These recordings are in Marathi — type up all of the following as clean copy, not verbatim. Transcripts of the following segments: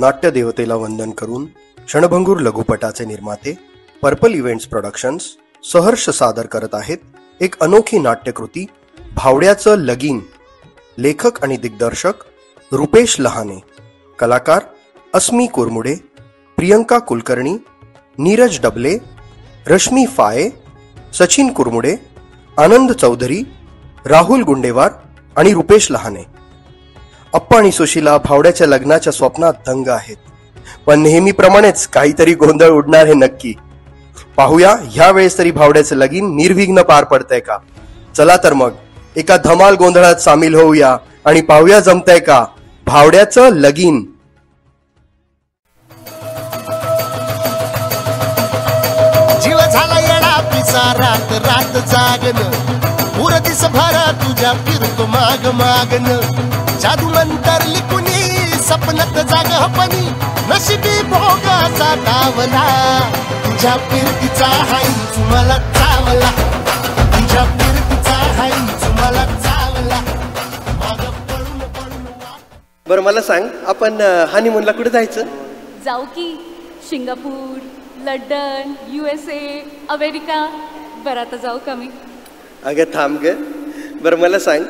नाट्यदेवतेला वंदन करून क्षणभंगूर लघुपटाचे निर्माते पर्पल इव्हेंट्स प्रोडक्शन्स सहर्ष सादर करत आहेत एक अनोखी नाट्यकृती भावड्याचं लगीन. लेखक आणि दिग्दर्शक रुपेश लहाने, कलाकार अस्मी कोरमुडे, प्रियंका कुलकर्णी, नीरज डबले, रश्मी फाये, सचिन कुरमुडे, आनंद चौधरी, राहुल गुंडेवार आणि रुपेश लहाने. अप्पा आणि सुशीला भावड्याच्या लग्नाच्या स्वप्नात दंग आहेत, पण नेहमीप्रमाणेच काहीतरी गोंधळ उडणार हे नक्की. पाहूया ह्या वेळेस तरी भावड्याचं लगीन निर्विघ्न पार पडतंय का. चला तर मग एका धमाल गोंधळात सामील होऊया आणि पाहूया जमतंय का भावड्याचं लगीन. जीव झाला येडा पिसा रात रात जागन, पुर दिस भरा तुझ्या फिरतो माग मागन. जादू मंतर लिकुनी सपनात जाग हपनी, नशिबी भोगाचा डावला. तुझ्या फिरतीचा हाई तुम्हाला चावला, तुझ्या फिरतीचा हाई तुम्हाला चावला. माग पळून पळून. बरं मला सांग, आपण हनीमूनला कुठे जायचं? जाऊ की सिंगापूर, लंडन, USA, अमेरिका. बरं आता जाऊ का मी? अगं थांब ग. बरं मला सांग,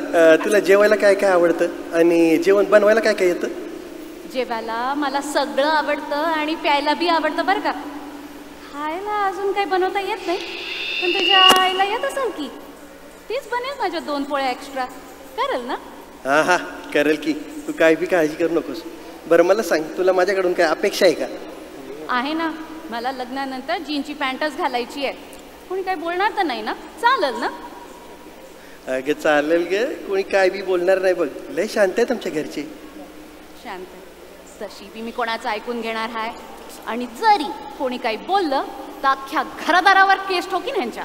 तुला जेवायला काय काय आवडतं आणि जेवण बनवायला काय काय येतं? जेवायला मला सगळं आवडतं आणि प्यायला बी आवडतं बरं का. खायला अजून काही बनवता येत नाही, पण तुझ्या आईला येत असेल की. तीच बनेल माझ्या 2 पोळ्या एक्स्ट्रा. करेल ना? हा हा करेल की, तू काय बी काळजी करू नकोस. बरं मला सांग, तुला माझ्याकडून काय अपेक्षा आहे का? आहे ना, मला लग्नानंतर जीनची पॅन्टच घालायची आहे. कोणी काही बोलणार तर नाही ना? चालेल ना? अगं चालेल ग, कोणी काय बी बोलणार नाही बघ. लय शांत आहेत आमच्या घरचे. शांत तशी बी मी कोणाचं ऐकून घेणार आहे. आणि जरी कोणी काही बोललं तर अख्ख्या घरादारावर केस ठोकीन ह्यांच्या.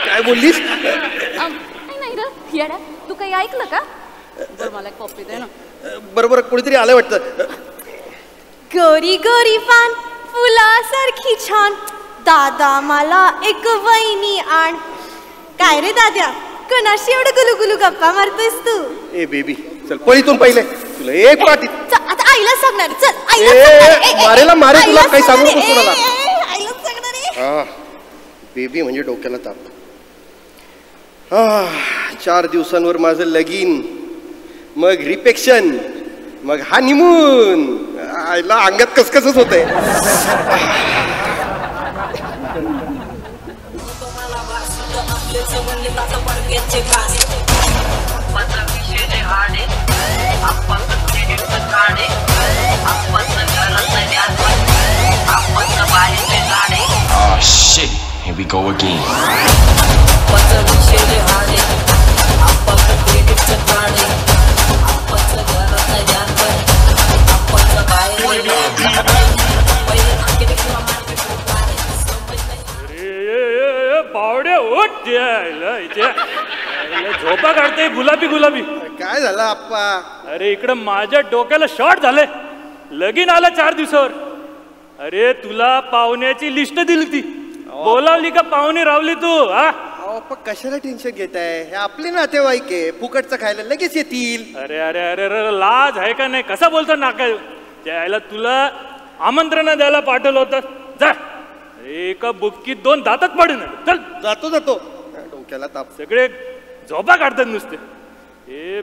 काय बोललीस? नाही र येड्या, तू काही ऐकलं का? बरं मला कॉपी दे ना. बरोबर कोणीतरी आलं वाटतं. गोरी गोरी पान फुलासारखी छान, दादा मला एक वहिनी आण. काय रे दाद्या, कोणाशी एवढं गुलुगुलू गप्पा मारतोयस तू? ए बेबी चल पळीतून पहिले तुला एक पाठी. आता आईला सांगणार. चल मारेला मारे तुला काही सांगू नको कोणाला. आईला सांगणार. बेबी म्हणजे डोक्याला ताप. 4 दिवसांवर माझं लगीन, मग रिपेक्शन, मग हनीमून. आईला अंगात कसकसच होतंय. Oh shit, here we go again. Pawde उठ इथे झोपा काढते गुलाबी गुलाबी. काय झालं आप्पा? अरे इकडं माझ्या डोक्याला शॉर्ट झाले. लगीन आलं 4 दिवसावर. अरे तुला पाहुण्याची लिस्ट दिली ती, बोलावली का पाहुणे रावली तू? हा कशाला टेन्शन घेताय? हे आपले नातेवाईक आहे, फुकटचं खायला लगेच येतील. अरे अरे अरे अरे लाज आहे का नाही? कसा बोलतो नाका? त्याला तुला आमंत्रण द्यायला पाठवलं होतं. जा, एका बुक्कीत 2 दातच पडून. चल जातो जातो. डोक्याला ताप. सगळे झोपा काढतात नुसते. ए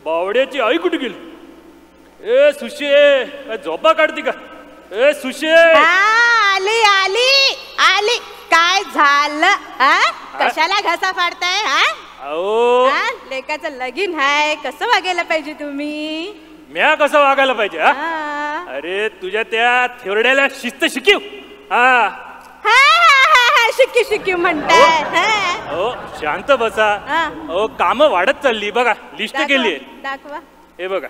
बावड्याची आई कुठे गेली? ए सुशे, काय झोपा काढते का? ए सुशे, आली आली आली. काय झालं? कशाला घसा फाडताय? अहो लेकाचं लगीन आहे, कसं वागायला पाहिजे तुम्ही? म्या कसं वागायला पाहिजे? अरे तुझ्या त्या थेरड्याला शिस्त शिकीव. शिक्की शिक्की म्हणताय? हो शांत बसा. हो काम वाढत चालली बघा. लिस्ट केली. दाखवा. हे बघा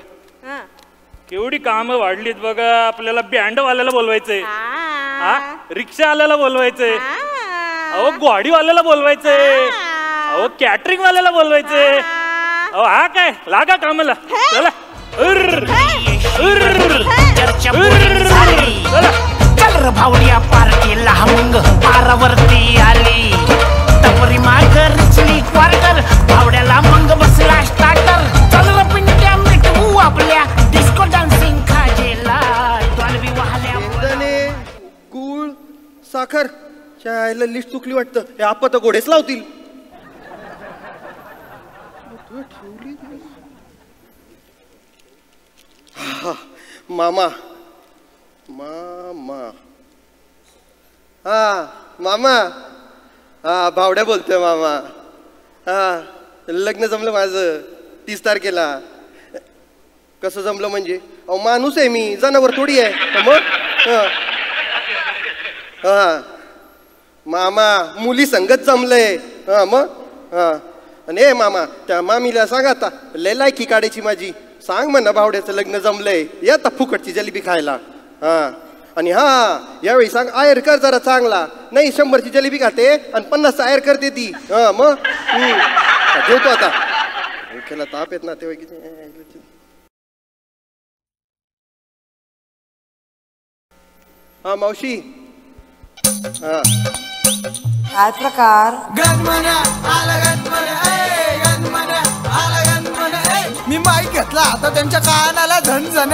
केवढी कामं वाढलीत बघा. आपल्याला बँडवाल्याला बोलवायचंय, रिक्षावाल्याला बोलवायचंय, अहो गाडीवाल्याला बोलवायचंय, अहो कॅटरिंग वाल्याला बोलवायचंय. अहो हा काय लागा कामाला. चला चल भावड्या पार्टीला मग पारावरती आली. टपरी माग रिचली क्वार्टर, भावड्याला मग बसला स्टार्टर. चल पिंट्या मिटवू आपल्या डिस्को डान्सिंग खाज साखर चायला लिस्ट चुकली वाटतं. हे आप्पा तर घोडेच लावतील. मामा मामा हा मामा हा भावड्या बोलतोय मामा. हा लग्न जमलं माझं 30 तारखेला. कसं जमलं म्हणजे? अहो माणूस आहे मी, जनावर थोडी आहे. मग हा मामा मुली संगत जमलंय. हा मग हा आणि ए मामा त्या मामीला सांग आता लय लायकी काढायची माझी. सांग म्हणा भावड्याचं लग्न जमलंय, या आता फुकटची जलेबी खायला. हा आणि हा यावेळी सांग आयर कर जरा चांगला. नाही 100ची जलेबी खाते आणि 50चा आयर करते ती. हा मग जेवतो आता. खेळा ताप येत ना तेव्हा किती. हा मावशी. हा काय प्रकार? मी माईक घेतला आता त्यांच्या कानाला झणझण.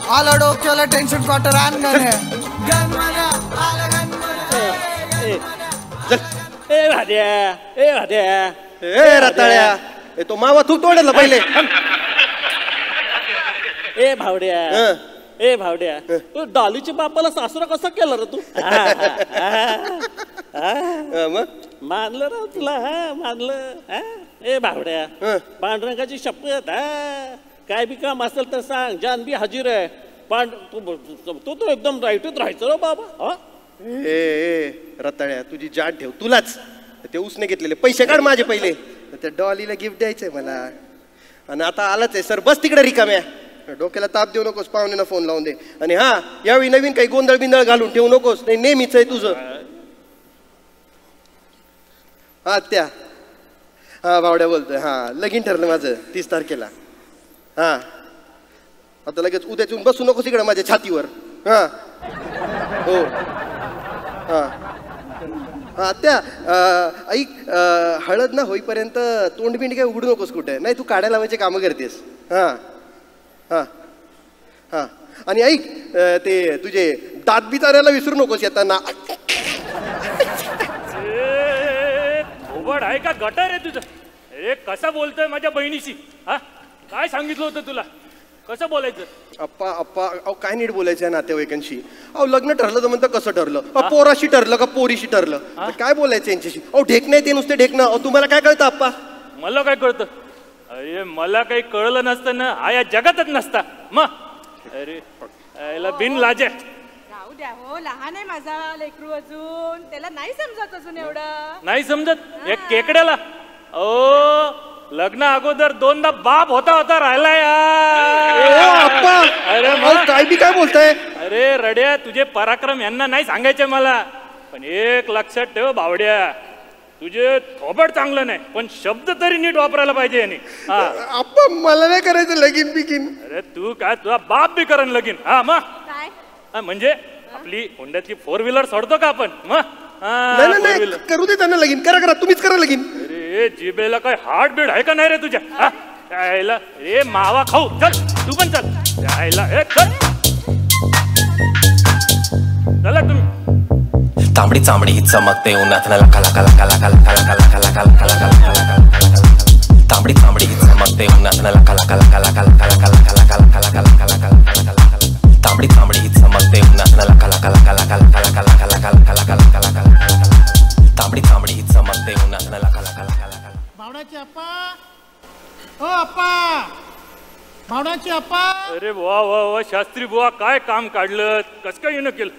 आलं डोक्याला टेन्शन क्वार्टर आणणार. ए भाद्या ए भाद्या ए रताळ्या तो मावा तू तोडला पहिले. ए भावड्या ए भावड्या तू डॉलीच्या बापाला सासरा कसा केला रे तू? मानलं रे तुला. हा मानलं. ए भावड्या पांडुरंगाची शपथ. काय बी काम असेल तर सांग, जान बी हजीर आहे. तू तो एकदम राईटच राहायचं रे बाबा. ए रताळ्या तुझी जान ठेव. तुलाच ते उसने घेतलेले पैसे काढ माझे पहिले. त्या डॉलीला गिफ्ट द्यायचंय मला. आणि आता आलाच आहे सर, बस तिकडे रिकाम्या. डोक्याला ताप देऊ नकोस, पाहुण्याला फोन लावून दे. आणि हा यावेळी नवीन काही गोंधळ बिंदळ घालून ठेवू नकोस. नाही नेहमीच आहे तुझं. हा त्या हा भावड्या बोलतोय. हा लगीन ठरलं माझं 30 तारखेला. हा आता लगेच उद्याच येऊन बसू नकोस इकडे माझ्या छातीवर. हा हो हा हा त्या ऐक हळद ना होईपर्यंत तोंडबिंड काय उघडू नकोस कुठे. नाही तू काड्या लावायचे कामं करतेस. हा हा हा आणि ऐक ते तुझे दात बी चारायला विसरू नकोस येताना. थोबड आहे का गटर आहे तुझं? हे कसं बोलतोय माझ्या बहिणीशी? हा काय सांगितलं होतं तुला? कसं बोलायचं? अप्पा अप्पा अहो काय नीट बोलायचं आहे नातेवाईकांशी. अहो लग्न ठरलं तर म्हणतं कसं ठरलं? पोराशी ठरलं का पोरीशी ठरलं? काय बोलायचं यांच्याशी? अहो ढेक नाही ते नुसते ढेकणं. अहो तुम्हाला काय कळतं अप्पा? मला काय कळतं? अरे मला काही कळलं नसतं ना हा या जगातच नसता. मग अरे याला बिन लाजे. राहू द्या हो, लहान आहे माझा लेकरू अजून, त्याला नाही समजत अजून एवढं. नाही समजत एक केकड्याला? ओ लग्न अगोदर 2दा बाप होता होता राहिला यार. अरे मग काय बी काय बोलताय? अरे रड्या तुझे पराक्रम यांना नाही सांगायचे मला. पण एक लक्षात ठेव भावड्या, तुझे थोबड चांगलं नाही पण शब्द तरी नीट वापरायला पाहिजे यांनी. अप्पा मला नाही करायचं लगीन बिकीन. अरे तू काय तुझा बाप बी करण लगीन? हा मग काय म्हणजे आपली होंड्यातली 4 व्हीलर सोडतो का आपण? मग नाही करू दे त्यांना लगीन. करा करा तुम्हीच करा लगीन. अरे जिबेला काय हार्ट बीट आहे का नाही रे तुझ्या? यायला ए मावा खाऊ चल तू पण चल. यायला ए चल चला तुम्ही. तांबडी चांबडी चमकते उन्हात लका लका लका लका लका लका लका लका लका लका लका. तांबडी चांबडी चमकते उन्हात लका लका लका लका लका लका लका लका लका लका लका लका लका. तांबडी चांबडी चमकते उन्हात लका लका लका लका लका लका लका लका लका लका लका लका. तांबडी चांबडी चमकते उन्हात लका लका लका लका. भावड्याचे अप्पा हो अप्पा भावड्याचे अप्पा. अरे वा वा वा शास्त्री बुवा काय काम काढलं? कस काय येणं केलं?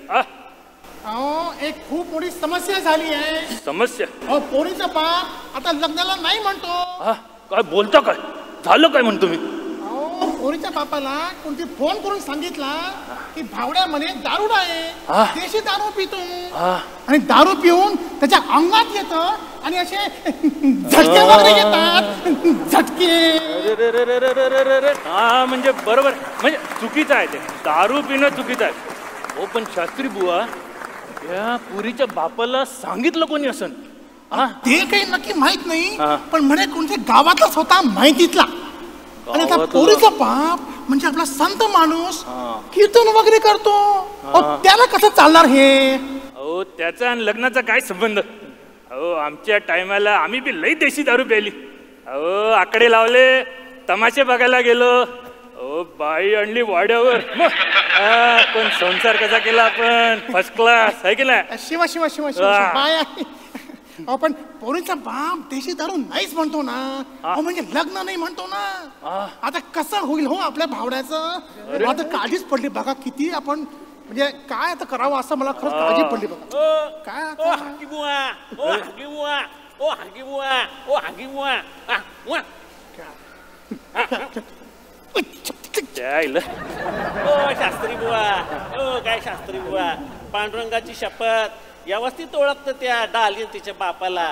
अहो एक खूप मोठी समस्या झाली आहे. समस्या? अहो पोरीचा बाप आता लग्नाला नाही म्हणतो. काय बोलता? काय झालं काय म्हणतो मी? अहो पोरीच्या बापाला कोणती फोन करून सांगितला की भावड्या म्हणे दारू आहे, देशी दारू पितो आणि दारू पिऊन त्याच्या अंगात येतं आणि असे झटके वगैरे येतात. झटके. हा म्हणजे बरोबर, म्हणजे चुकीचं आहे ते. दारू पिणं चुकीचं आहे. हो पण शास्त्री बुवा या पुरीच्या बापाला सांगितलं कोणी असन? ते काही नक्की माहित नाही पण म्हणे कोणत्या गावातलाच होता माहितीतला. आणि आता पोरीचा बाप म्हणजे आपला संत माणूस कीर्तन वगैरे करतो, त्याला कसं चालणार हे? अहो त्याचा आणि लग्नाचा काय संबंध? अहो आमच्या टायमाला आम्ही बी लई देशी दारू प्यायली. अहो आकडे लावले, तमाशे बघायला गेलो, अहो बाई आणली वाड्यावर, पण संसार कसा केला आपण फर्स्ट क्लास आहे की नाही? शिवा शिवा शिवा शिवा बाय. आपण पोरीचा बाप देशी दारू नाहीच म्हणतो ना, म्हणजे लग्न नाही म्हणतो ना. आता कसं होईल हो आपल्या भावड्याचं? आता काळजीच पडली बघा किती आपण, म्हणजे काय आता करावं असं मला खरंच काळजी पडली बघा. काय शास्त्री बुवा, काय शास्त्री बुवा, पांडुरंगाची शपथ, व्यवस्थित ओळखतं त्या डाली तिच्या बापाला.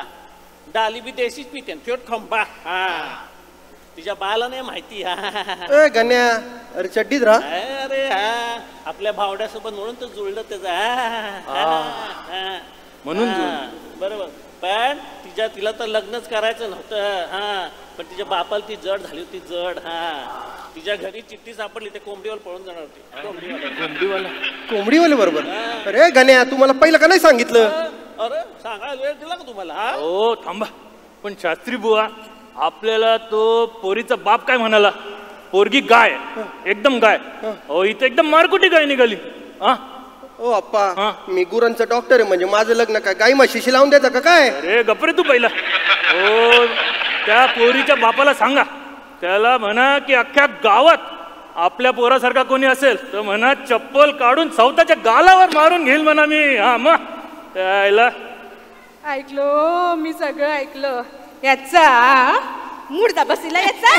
डाली बी देशीच पिते, छोट खंबा. तिच्या बाला नाही माहिती. गण्या अरे चड्डीत राहा. अरे हा आपल्या भावड्यासोबत म्हणून तर जुळलं त्याचा. म्हणून बरोबर. पण तिला तर लग्नच करायचं नव्हतं. पण तिच्या बापाला ती जड झाली होती, जड. तिच्या घरी चिठ्ठी सापडली, ते कोंबडीवाला पळून जाणार होती. कोंबडीवाले बरोबर. अरे गण्या तू मला पहिलं का नाही सांगितलं? अरे सांगायला वेळ दिला का तुम्हाला? हो थांबा. पण शास्त्री बुवा, आपल्याला तो पोरीचा बाप काय म्हणाला? पोरगी गाय, एकदम गाय. हो इथे एकदम मारकुटी गाय निघाली. ओ अप्पा, मी गुरांचा डॉक्टर आहे, म्हणजे माझं लग्न काय गाई म्हशीशी लावून द्यायचं का काय? अरे गप्रे तू पहिला. हो त्या पोरीच्या बापाला सांगा, त्याला म्हणा की अख्ख्या गावात आपल्या पोरासारखा कोणी असेल तर म्हणा चप्पल काढून स्वतःच्या गालावर मारून घेईल म्हणा मी. मग त्याला ऐकलो मी, सगळं ऐकलं. याचा मुडदा बसला याचा.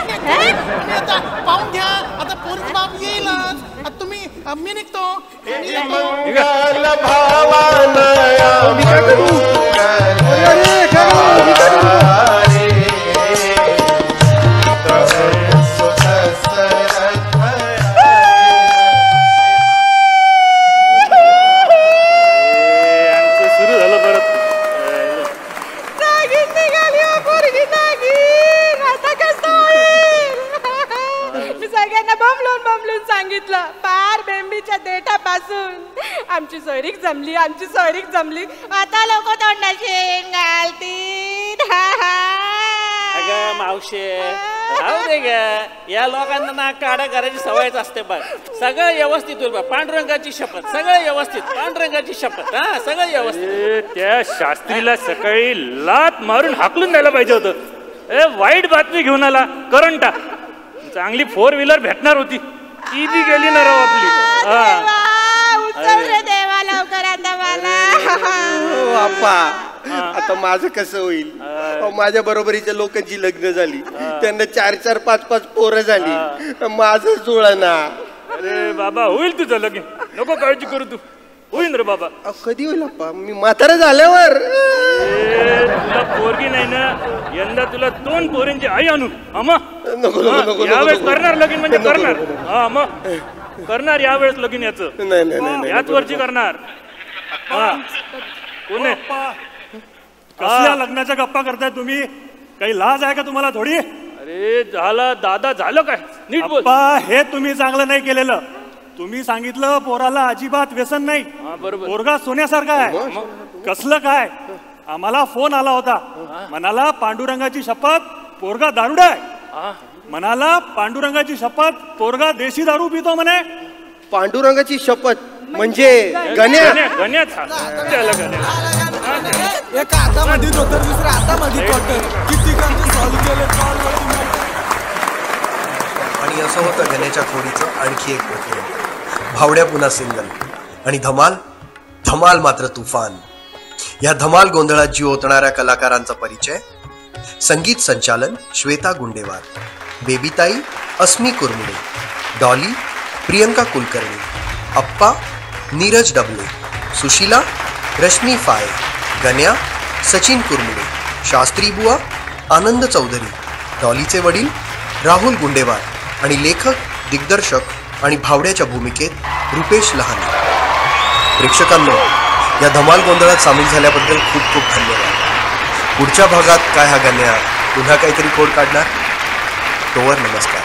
आता पाहून घ्या, आता पोरीचा बाप येईलच. तुम्ही मी निघतो. सुरू झालं परत. मी सगळ्यांना बमलून सांगितलं, पार बेंबीच्या देठापासून. आमची सोयरीक जमली, आमची सोयरीक जमली. आता लोक तोंडाशी घालतील. अगं मावशे राहू दे ग, या लोकांना ना काढा करायची सवयच असते बघ. सगळं व्यवस्थित होईल बघ. पांडुरंगाची शपथ, सगळं व्यवस्थित. पांडुरंगाची शपथ. सगळं व्यवस्थित. त्या शास्त्रीला सकाळी लात मारून हाकलून द्यायला पाहिजे होतं. वाईट बातमी घेऊन आला. करंटा चांगली 4 व्हीलर भेटणार होती, ती बी गेली ना राव आपली. देवा लवकर आता मला. आता माझं कसं होईल? माझ्या बरोबरीच्या लोकांची लग्न झाली, त्यांना 4-4, 5-5 पोरं झाली, माझं जुळना. अरे बाबा होईल तुझं लगीन, नको काळजी करू तू. होईल रे बाबा. कधी होईल अप्पा? मी म्हातारा झाल्यावर. तुला पोरगी नाही ना, यंदा तुला 2 पोरींची आई आणू. नको यावेळेस करणार लगीन, म्हणजे करणार. मग करणार यावेळेस लगीन याचं. नाही याच वर्षी करणार. कोण आहे? कसल्या लग्नाच्या गप्पा करताय तुम्ही? काही लाज आहे का तुम्हाला थोडी? अरे झालं दादा, झालं काय? नीट बोल. हे तुम्ही चांगलं नाही केलेलं. तुम्ही सांगितलं पोराला अजिबात व्यसन नाही, पोरगा सोन्यासारखा आहे. कसलं काय? आम्हाला फोन आला होता, म्हणाला पांडुरंगाची शपथ पोरगा दारुडा आहे. म्हणाला पांडुरंगाची शपथ पोरगा देशी दारू पितो म्हणे. पांडुरंगाची शपथ म्हणजे गण्या. एका हातामध्ये धोतर, दुसऱ्या हातामध्ये क्वार्टर. किती आणि असं होतं गण्याच्या खोडीचं आणखी एक प्रकरण. भावड्या पुन्हा सिंगल आणि धमाल मात्र तुफान. या धमाल गोंधळात जीव ओतणाऱ्या कलाकारांचा परिचय. संगीत संचालन श्वेता गुंडेवार, बेबीताई अस्मी कुरमुडे, डॉली प्रियंका कुलकर्णी, अप्पा नीरज डबले, सुशीला रश्मी फाय, गण्या सचिन कुरमुडे, शास्त्री बुवा आनंद चौधरी, डॉलीचे वडील राहुल गुंडेवार आणि लेखक, दिग्दर्शक आणि भावड्याच्या भूमिकेत रुपेश लहाने. प्रेक्षकांनो, या धमाल गोंधळात सामील झाल्याबद्दल खूप खूप धन्यवाद. पुढच्या भागात काय हा गण्या पुन्हा काहीतरी खोड काढणार. तोवर नमस्कार.